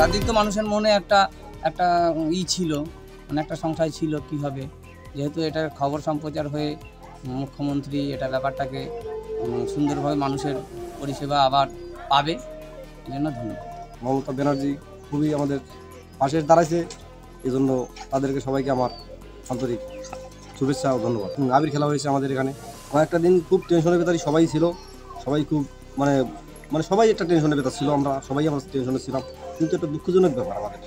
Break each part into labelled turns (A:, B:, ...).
A: শতাধিক তো মানুষের মনে একটা একটা ছিল, মানে একটা সংশয় ছিল কী হবে, যেহেতু এটার খবর সম্প্রচার হয়ে মুখ্যমন্ত্রী এটা ব্যাপারটাকে সুন্দরভাবে মানুষের পরিষেবা আবার পাবে, এই জন্য ধন্যবাদ।
B: মমতা ব্যানার্জি খুবই আমাদের পাশে দাঁড়াইছে, এই জন্য তাদেরকে সবাইকে আমার আন্তরিক শুভেচ্ছা ও ধন্যবাদ। আবির খেলা হয়েছে আমাদের এখানে, কয়েকটা দিন খুব টেনশনের ভেতরে সবাই ছিল, সবাই খুব মানে সবাই একটা টেনশনের ভেতর ছিল, আমরা সবাই আমরা টেনশনে ছিলাম, কিন্তু একটা দুঃখজনক ব্যাপার আমাদের।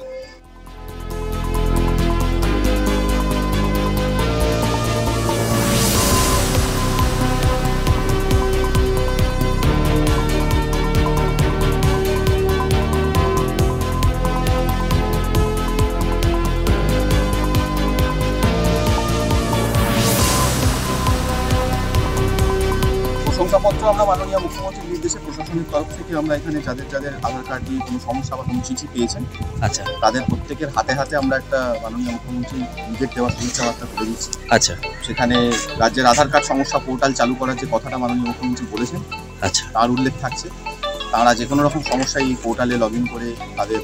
C: প্রশংসাপত্র আমরা মাননীয় মুখ্যমন্ত্রীর নির্দেশে প্রশাসনের তরফ থেকে আমরা এখানে যাদের যাদের আধার কার্ড নিয়ে কোনো সমস্যা বা কোনো চিঠি পেয়েছেন,
D: আচ্ছা,
C: তাদের প্রত্যেকের হাতে হাতে আমরা একটা মাননীয় মুখ্যমন্ত্রী নিজের দেওয়া শুভেচ্ছা বার্তা করে দিচ্ছি।
D: আচ্ছা,
C: সেখানে রাজ্যের আধার কার্ড সমস্যা পোর্টাল চালু করার যে কথাটা মাননীয় মুখ্যমন্ত্রী বলেছেন,
D: আচ্ছা,
C: তার উল্লেখ থাকছে। তারা যে কোনো রকম সমস্যায় এই পোর্টালে লগ ইন করে তাদের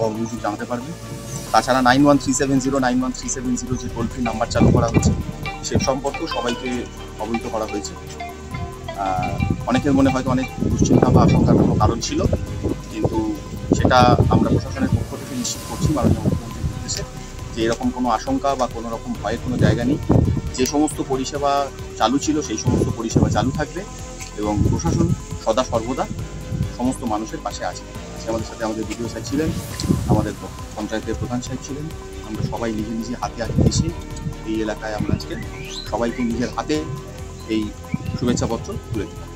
C: অভিযোগ জানাতে পারবে। তাছাড়া 9137091370 যে টোল ফ্রি নাম্বার চালু করা হয়েছে, সে সম্পর্কেও সবাইকে অবহিত করা হয়েছে। অনেকের মনে হয়তো অনেক দুশ্চিন্তা বা আশঙ্কার কোনো কারণ ছিল, কিন্তু সেটা আমরা প্রশাসনের পক্ষ থেকে নিশ্চিত করছি মাননীয় মুখ্যমন্ত্রীর নির্দেশে যে এরকম কোনো আশঙ্কা বা কোনো রকম ভয়ের কোনো জায়গা নেই। যে সমস্ত পরিষেবা চালু ছিল সেই সমস্ত পরিষেবা চালু থাকবে এবং প্রশাসন সদা সর্বদা সমস্ত মানুষের পাশে আছে। আজকে আমাদের সাথে আমাদের বিডিও সাহেব ছিলেন, আমাদের পঞ্চায়েতের প্রধান সাহেব ছিলেন। আমরা সবাই নিজে নিজে হাতে হাতে এসে এই এলাকায় আমরা আজকে সবাইকে নিজের হাতে এই শুভেচ্ছাপত্র তুলে দিই।